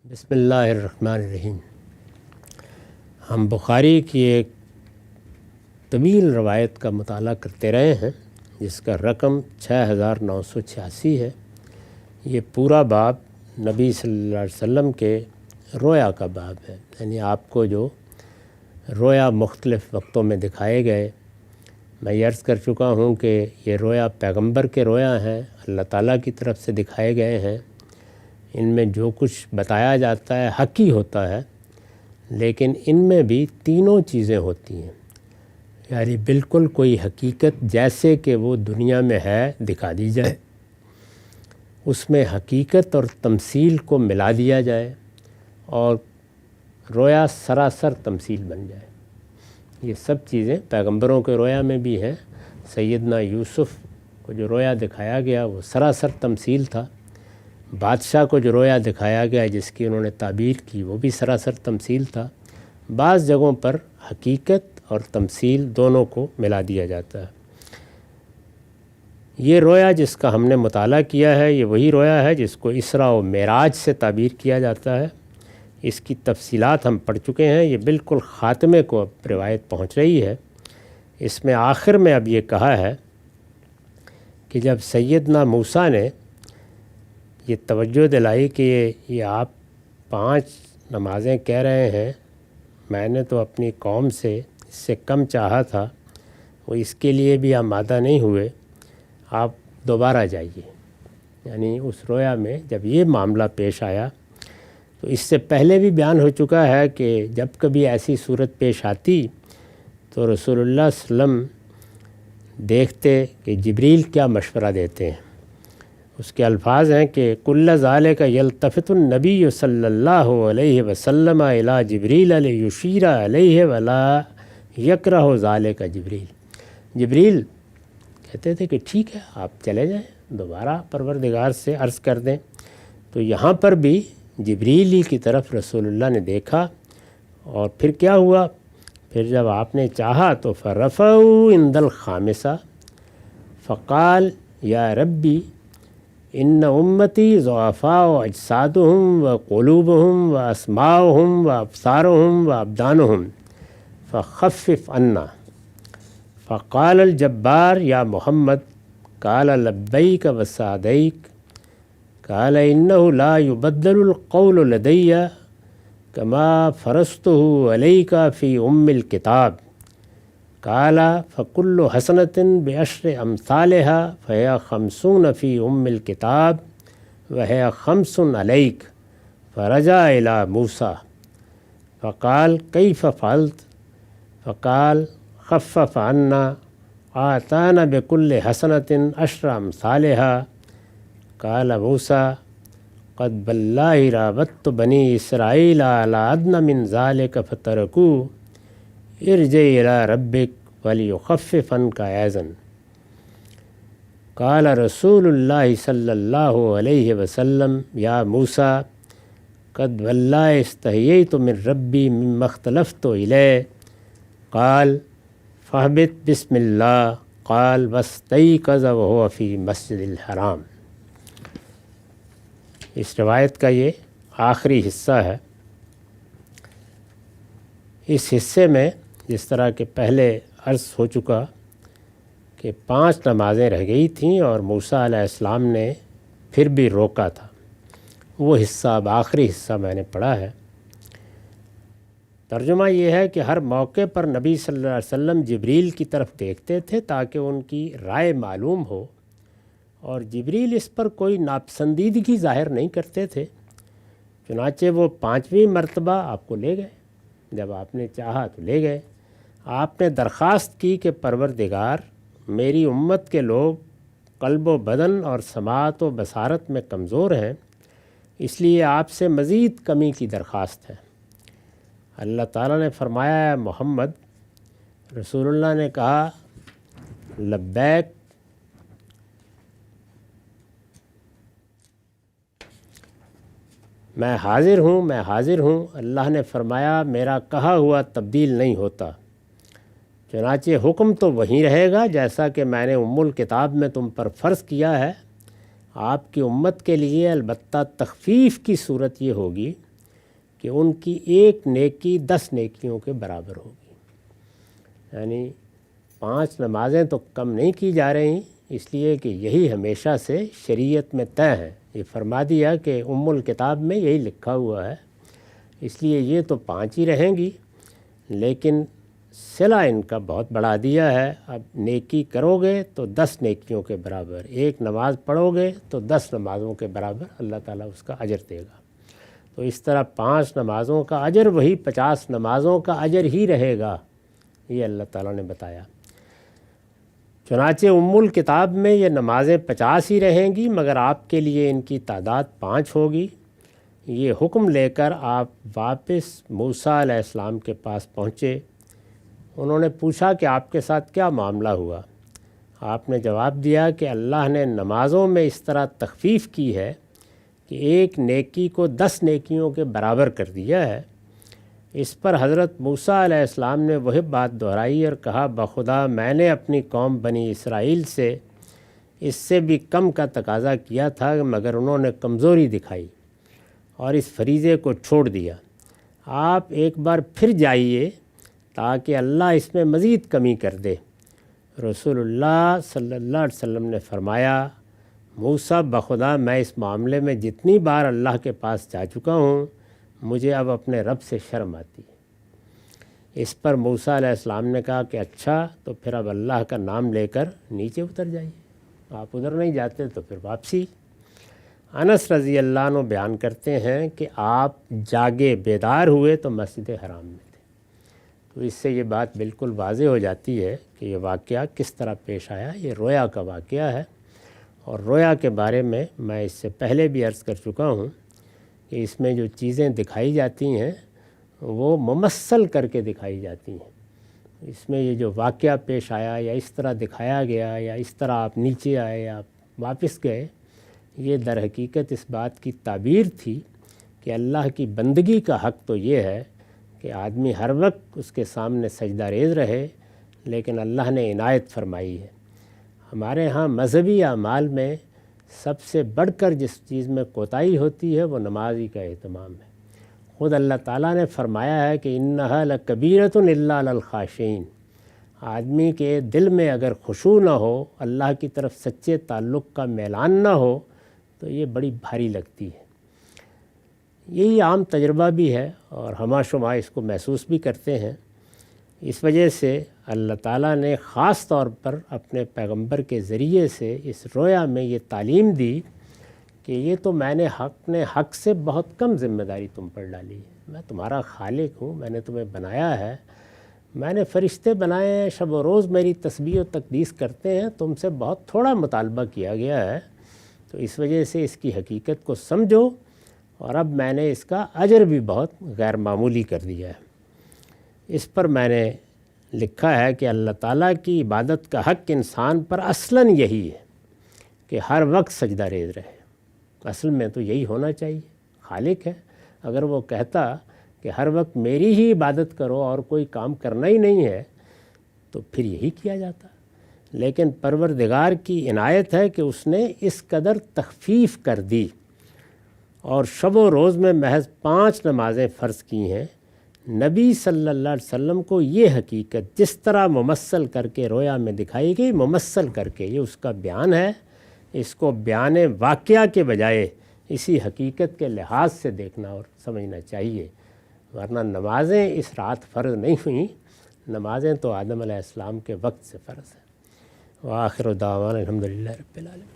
بسم اللہ الرحمن الرحیم۔ ہم بخاری کی ایک طویل روایت کا مطالعہ کرتے رہے ہیں جس کا رقم 6986 ہے۔ یہ پورا باب نبی صلی اللہ علیہ وسلم کے رویا کا باب ہے، یعنی آپ کو جو رویا مختلف وقتوں میں دکھائے گئے۔ میں یہ عرض کر چکا ہوں کہ یہ رویا پیغمبر کے رویا ہیں، اللہ تعالیٰ کی طرف سے دکھائے گئے ہیں۔ ان میں جو کچھ بتایا جاتا ہے حقیقی ہوتا ہے، لیکن ان میں بھی تینوں چیزیں ہوتی ہیں، یعنی بالکل کوئی حقیقت جیسے کہ وہ دنیا میں ہے دکھا دی جائے، اس میں حقیقت اور تمثیل کو ملا دیا جائے اور رویا سراسر تمثیل بن جائے۔ یہ سب چیزیں پیغمبروں کے رویا میں بھی ہیں۔ سیدنا یوسف کو جو رویا دکھایا گیا وہ سراسر تمثیل تھا، بادشاہ کو جو رویا دکھایا گیا جس کی انہوں نے تعبیر کی وہ بھی سراسر تمثیل تھا۔ بعض جگہوں پر حقیقت اور تمثیل دونوں کو ملا دیا جاتا ہے۔ یہ رویا جس کا ہم نے مطالعہ کیا ہے یہ وہی رویا ہے جس کو اسراء و معراج سے تعبیر کیا جاتا ہے۔ اس کی تفصیلات ہم پڑھ چکے ہیں، یہ بالکل خاتمے کو اب روایت پہنچ رہی ہے۔ اس میں آخر میں اب یہ کہا ہے کہ جب سیدنا موسیٰ نے یہ توجہ دلائی کہ یہ آپ 5 نمازیں کہہ رہے ہیں، میں نے تو اپنی قوم سے اس سے کم چاہا تھا، وہ اس کے لیے بھی آمادہ نہیں ہوئے، آپ دوبارہ جائیے۔ یعنی اس رویا میں جب یہ معاملہ پیش آیا تو اس سے پہلے بھی بیان ہو چکا ہے کہ جب کبھی ایسی صورت پیش آتی تو رسول اللہ صلی اللہ علیہ وسلم دیکھتے کہ جبریل کیا مشورہ دیتے ہیں۔ اس کے الفاظ ہیں کہ کل ذالک یلتفت النبی صلی اللہ علیہ وسلم الی جبریل لیشیر علیہ ولا یکرہ ذالک جبریل کہتے تھے کہ ٹھیک ہے آپ چلے جائیں، دوبارہ پروردگار سے عرض کر دیں۔ تو یہاں پر بھی جبریل ہی کی طرف رسول اللہ نے دیکھا، اور پھر کیا ہوا؟ پھر جب آپ نے چاہا تو فرفعوا عند الخامسہ فقال یا ربی ان امتی ضعفاء اجسادهم وقلوبهم واسماعهم وابصارهم وابدانهم فخفف عنا۔ فقال الجبار یا محمد قال لبیک وسعدیک قال انه لا يبدل القول لدی كما فرضته عليك في الكتاب قال فكل حسنة بعشر أمثالها فهي 50 في الكتاب وهي 5 عليك۔ فرجع إلى موسى فقال كيف فعلت؟ فقال خفف عنا آتانا بكل حسنة 10 أمثالها۔ قال موسى قد بالله راودت بني إسرائيل على أدنى من ذلك فتركوه ارجع إلى ربك وليخفف عنك عذرا۔ قال رسول الله صلى الله عليه وسلم يا موسى قد والله استحييت من ربي مما اختلفت إليه۔ قال فاهبط بسم الله۔ قال واستيقظ وهو في مسجد الحرام۔ اس روایت کا یہ آخری حصہ ہے۔ اس حصے میں جس طرح کہ پہلے عرض ہو چکا کہ 5 نمازیں رہ گئی تھیں اور موسیٰ علیہ السلام نے پھر بھی روکا تھا، وہ حصہ اب آخری حصہ میں نے پڑھا ہے۔ ترجمہ یہ ہے کہ ہر موقع پر نبی صلی اللہ علیہ وسلم جبریل کی طرف دیکھتے تھے تاکہ ان کی رائے معلوم ہو، اور جبریل اس پر کوئی ناپسندیدگی ظاہر نہیں کرتے تھے۔ چنانچہ وہ 5ویں مرتبہ آپ کو لے گئے، جب آپ نے چاہا تو لے گئے۔ آپ نے درخواست کی کہ پروردگار میری امت کے لوگ قلب و بدن اور سماعت و بصارت میں کمزور ہیں، اس لیے آپ سے مزید کمی کی درخواست ہے۔ اللہ تعالیٰ نے فرمایا ہے محمد، رسول اللہ نے کہا لبیک، میں حاضر ہوں، میں حاضر ہوں۔ اللہ نے فرمایا میرا کہا ہوا تبدیل نہیں ہوتا، چنانچہ حکم تو وہیں رہے گا جیسا کہ میں نے الکتاب میں تم پر فرض کیا ہے۔ آپ کی امت کے لیے البتہ تخفیف کی صورت یہ ہوگی کہ ان کی ایک نیکی 10 نیکیوں کے برابر ہوگی۔ یعنی 5 نمازیں تو کم نہیں کی جا رہی، اس لیے کہ یہی ہمیشہ سے شریعت میں طے ہے۔ یہ فرما دیا کہ الکتاب میں یہی لکھا ہوا ہے، اس لیے یہ تو 5 ہی رہیں گی، لیکن صلہ ان کا بہت بڑھا دیا ہے۔ اب نیکی کرو گے تو 10 نیکیوں کے برابر، ایک نماز پڑھو گے تو 10 نمازوں کے برابر اللہ تعالیٰ اس کا اجر دے گا۔ تو اس طرح 5 نمازوں کا اجر وہی 50 نمازوں کا اجر ہی رہے گا، یہ اللہ تعالیٰ نے بتایا۔ چنانچہ الکتاب میں یہ نمازیں 50 ہی رہیں گی، مگر آپ کے لیے ان کی تعداد 5 ہوگی۔ یہ حکم لے کر آپ واپس موسیٰ علیہ السلام کے پاس پہنچے۔ انہوں نے پوچھا کہ آپ کے ساتھ کیا معاملہ ہوا؟ آپ نے جواب دیا کہ اللہ نے نمازوں میں اس طرح تخفیف کی ہے کہ ایک نیکی کو 10 نیکیوں کے برابر کر دیا ہے۔ اس پر حضرت موسیٰ علیہ السلام نے وہی بات دہرائی اور کہا، بخدا میں نے اپنی قوم بنی اسرائیل سے اس سے بھی کم کا تقاضا کیا تھا، مگر انہوں نے کمزوری دکھائی اور اس فریضے کو چھوڑ دیا۔ آپ ایک بار پھر جائیے تاکہ اللہ اس میں مزید کمی کر دے۔ رسول اللہ صلی اللہ علیہ وسلم نے فرمایا، موسیٰ بخدا میں اس معاملے میں جتنی بار اللہ کے پاس جا چکا ہوں، مجھے اب اپنے رب سے شرم آتی ہے۔ اس پر موسیٰ علیہ السلام نے کہا کہ اچھا، تو پھر اب اللہ کا نام لے کر نیچے اتر جائیے۔ آپ ادھر نہیں جاتے تو پھر واپسی۔ انس رضی اللہ عنہ بیان کرتے ہیں کہ آپ جاگے بیدار ہوئے تو مسجد حرام میں تھے۔ تو اس سے یہ بات بالکل واضح ہو جاتی ہے کہ یہ واقعہ کس طرح پیش آیا۔ یہ رویا کا واقعہ ہے، اور رویا کے بارے میں اس سے پہلے بھی عرض کر چکا ہوں کہ اس میں جو چیزیں دکھائی جاتی ہیں وہ ممثل کر کے دکھائی جاتی ہیں۔ اس میں یہ جو واقعہ پیش آیا یا اس طرح دکھایا گیا یا اس طرح آپ نیچے آئے یا آپ واپس گئے، یہ در حقیقت اس بات کی تعبیر تھی کہ اللہ کی بندگی کا حق تو یہ ہے کہ آدمی ہر وقت اس کے سامنے سجدہ ریز رہے، لیکن اللہ نے عنایت فرمائی ہے۔ ہمارے ہاں مذہبی اعمال میں سب سے بڑھ کر جس چیز میں کوتاہی ہوتی ہے وہ نماز ہی کا اہتمام ہے۔ خود اللہ تعالیٰ نے فرمایا ہے کہ انہا لکبیرۃ الا علی الخاشعین۔ آدمی کے دل میں اگر خشوع نہ ہو، اللہ کی طرف سچے تعلق کا میلان نہ ہو، تو یہ بڑی بھاری لگتی ہے۔ یہی عام تجربہ بھی ہے اور ہمہ شمہ اس کو محسوس بھی کرتے ہیں۔ اس وجہ سے اللہ تعالیٰ نے خاص طور پر اپنے پیغمبر کے ذریعے سے اس رویا میں یہ تعلیم دی کہ یہ تو میں نے اپنے حق سے بہت کم ذمہ داری تم پر ڈالی ہے۔ میں تمہارا خالق ہوں، میں نے تمہیں بنایا ہے، میں نے فرشتے بنائے ہیں، شب و روز میری تسبیح و تقدیس کرتے ہیں، تم سے بہت تھوڑا مطالبہ کیا گیا ہے۔ تو اس وجہ سے اس کی حقیقت کو سمجھو، اور اب میں نے اس کا اجر بھی بہت غیر معمولی کر دیا ہے۔ اس پر میں نے لکھا ہے کہ اللہ تعالیٰ کی عبادت کا حق انسان پر اصلاً یہی ہے کہ ہر وقت سجدہ ریز رہے۔ اصل میں تو یہی ہونا چاہیے۔ خالق ہے، اگر وہ کہتا کہ ہر وقت میری ہی عبادت کرو اور کوئی کام کرنا ہی نہیں ہے تو پھر یہی کیا جاتا، لیکن پروردگار کی عنایت ہے کہ اس نے اس قدر تخفیف کر دی اور شب و روز میں محض 5 نمازیں فرض کی ہیں۔ نبی صلی اللہ علیہ وسلم کو یہ حقیقت جس طرح ممثل کر کے رویا میں دکھائی گئی، ممثل کر کے، یہ اس کا بیان ہے۔ اس کو بیان واقعہ کے بجائے اسی حقیقت کے لحاظ سے دیکھنا اور سمجھنا چاہیے، ورنہ نمازیں اس رات فرض نہیں ہوئیں، نمازیں تو آدم علیہ السلام کے وقت سے فرض ہیں۔ وآخر دعوانا الحمدللہ رب العالمین۔